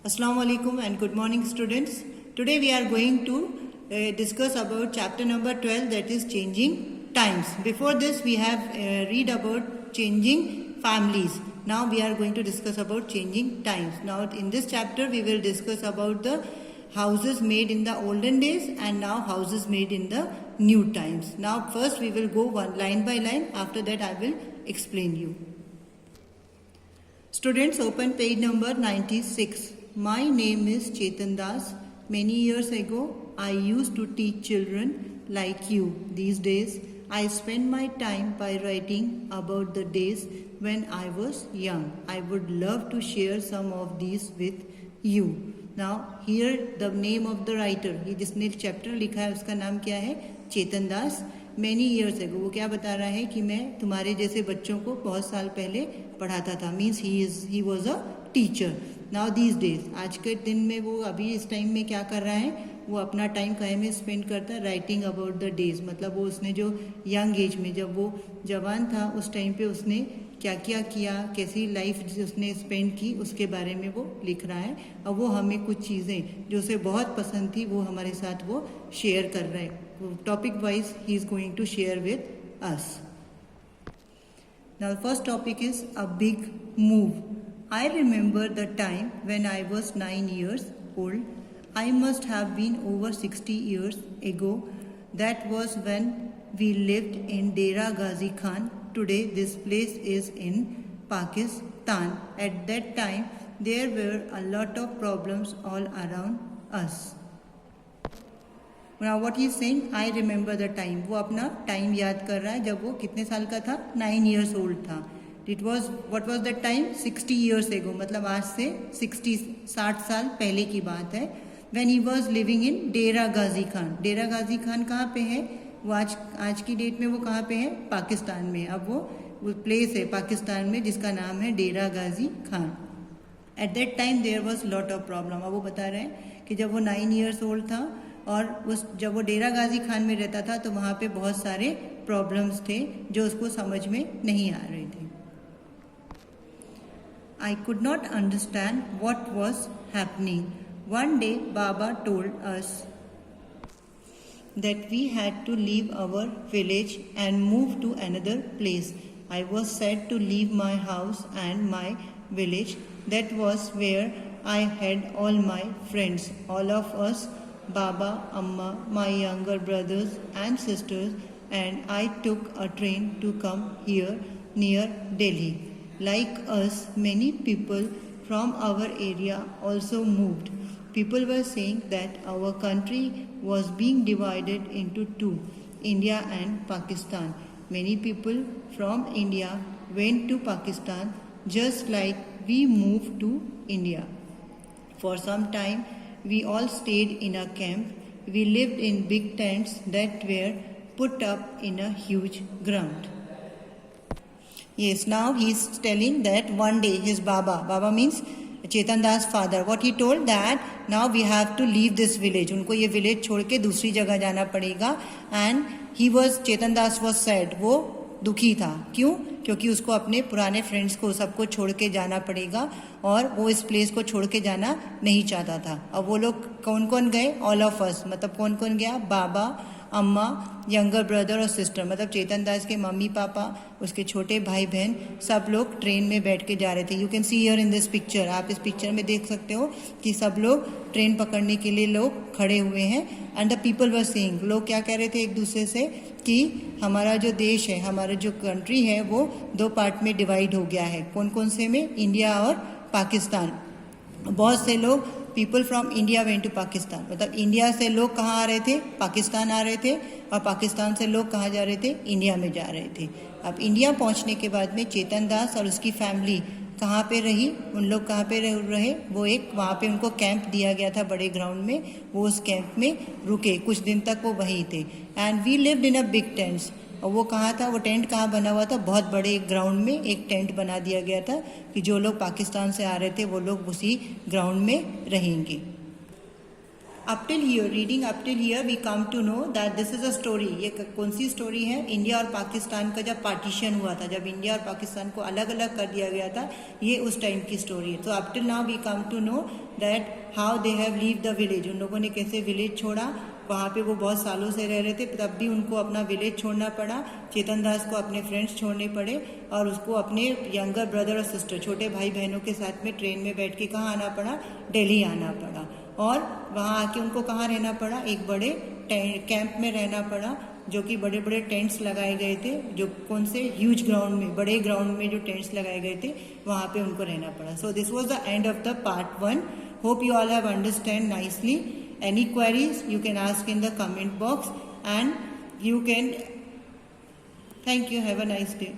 Assalamu alaikum and good morning students. Today we are going to discuss about chapter number 12, that is changing times. Before this we have read about changing families. Now we are going to discuss about changing times. Now in this chapter we will discuss about the houses made in the olden days and now houses made in the new times. Now first we will go one line by line. After that I will explain you. Students, open page number 96. My name is Chetan Das. Many years ago, I used to teach children like you. These days, I spend my time by writing about the days when I was young. I would love to share some of these with you. Now, here the name of the writer, ये जिसने chapter लिखा है उसका नाम क्या है? चेतन दास. Many years ago. वो क्या बता रहा है कि मैं तुम्हारे जैसे बच्चों को बहुत साल पहले पढ़ाता था. Means he was a teacher. Now these days, आज के दिन में वो अभी इस टाइम में क्या कर रहा है, वो अपना टाइम कहे में स्पेंड करता है राइटिंग अबाउट द डेज. मतलब वो उसने जो यंग एज में जब वो जवान था उस टाइम पे उसने क्या क्या किया, कैसी लाइफ उसने स्पेंड की, उसके बारे में वो लिख रहा है. और वो हमें कुछ चीज़ें जो उसे बहुत पसंद थी वो हमारे साथ वो शेयर कर रहे हैं. टॉपिक वाइज ही is going to share with us. Now first topic is a big move. I remember the time when I was 9 years old. I must have been over 60 years ago. That was when we lived in Dera Ghazi Khan. Today this place is in Pakistan. At that time there were a lot of problems all around us. Now what he is saying, I remember the time. वो अपना time याद कर रहा है जब वो कितने साल का था, 9 years old था. It was, what was that time? 60 years ago. मतलब आज से 60 साल पहले की बात है. When he was living in डेरा गाजी खान. डेरा गाजी खान कहाँ पे है? वो आज की डेट में वो कहाँ पे है? पाकिस्तान में. अब वो प्लेस है पाकिस्तान में जिसका नाम है डेरा Ghazi Khan. At that time there was lot of problem. अब वो बता रहे हैं कि जब वो 9 years old था और जब वो डेरा गाजी खान में रहता था तो वहाँ पे बहुत सारे प्रॉब्लम्स थे जो उसको समझ में नहीं आ रहे थे. I could not understand what was happening. One day Baba told us that we had to leave our village and move to another place. I was sad to leave my house and my village. That was where I had all my friends. All of us, Baba, Amma, my younger brothers and sisters, and I took a train to come here near Delhi. Like us, many people from our area also moved. People were saying that our country was being divided into two, India and Pakistan. Many people from India went to Pakistan just like we moved to India. For some time, we all stayed in a camp. We lived in big tents that were put up in a huge ground. Yes, now he is telling that one day his Baba means Chetan Das father, what he told that now we have to leave this village. उनको ये village छोड़ के दूसरी जगह जाना पड़ेगा. And he was, Chetan Das was sad. वो दुखी था. क्यों? क्योंकि उसको अपने पुराने फ्रेंड्स को सबको छोड़ के जाना पड़ेगा और वो इस प्लेस को छोड़ के जाना नहीं चाहता था. अब वो लोग कौन कौन गए? All of us. मतलब कौन कौन गया? बाबा, अम्मा, यंगर ब्रदर और सिस्टर. मतलब चेतन दास के मम्मी पापा, उसके छोटे भाई बहन, सब लोग ट्रेन में बैठ के जा रहे थे. You can see here in this picture. आप इस पिक्चर में देख सकते हो कि सब लोग ट्रेन पकड़ने के लिए लोग खड़े हुए हैं. And the people were saying, लोग क्या कह रहे थे एक दूसरे से कि हमारा जो देश है, हमारा जो कंट्री है वो 2 पार्ट में डिवाइड हो गया है. कौन कौन से में? इंडिया और पाकिस्तान. बहुत से लोग people from India went to Pakistan. मतलब इंडिया से लोग कहाँ आ रहे थे? पाकिस्तान आ रहे थे. और पाकिस्तान से लोग कहाँ जा रहे थे? इंडिया में जा रहे थे. अब इंडिया पहुँचने के बाद में चेतन दास और उसकी फैमिली कहाँ पे रही? उन लोग कहाँ पे रहे? वो एक वहाँ पे उनको कैंप दिया गया था बड़े ग्राउंड में. वो उस कैंप में रुके. कुछ दिन तक वो वहीं थे. And we lived in a big tents. और वो कहाँ था? वो टेंट कहाँ बना हुआ था? बहुत बड़े एक ग्राउंड में एक टेंट बना दिया गया था कि जो लोग पाकिस्तान से आ रहे थे वो लोग उसी ग्राउंड में रहेंगे. up till here, reading up till here, we come to know that this is a story. ये कौन सी स्टोरी है? इंडिया और पाकिस्तान का जब पार्टीशन हुआ था, जब इंडिया और पाकिस्तान को अलग अलग कर दिया गया था, ये उस टाइम की स्टोरी है. तो up till now we come to know that how they have leave the village. उन लोगों ने कैसे विलेज छोड़ा. वहाँ पे वो बहुत सालों से रह रहे थे, तब भी उनको अपना विलेज छोड़ना पड़ा. चेतन दास को अपने फ्रेंड्स छोड़ने पड़े और उसको अपने यंगर ब्रदर और सिस्टर, छोटे भाई बहनों के साथ में ट्रेन में बैठ के कहाँ आना पड़ा? दिल्ली आना पड़ा. और वहाँ आके उनको कहाँ रहना पड़ा? एक बड़े कैंप में रहना पड़ा, जो कि बड़े बड़े टेंट्स लगाए गए थे. जो कौन से? ह्यूज ग्राउंड में, बड़े ग्राउंड में जो टेंट्स लगाए गए थे, वहाँ पे उनको रहना पड़ा. So this was the end of the part 1. Hope you all have understand nicely. Any queries you can ask in the comment box, and you can. Thank you. Have a nice day.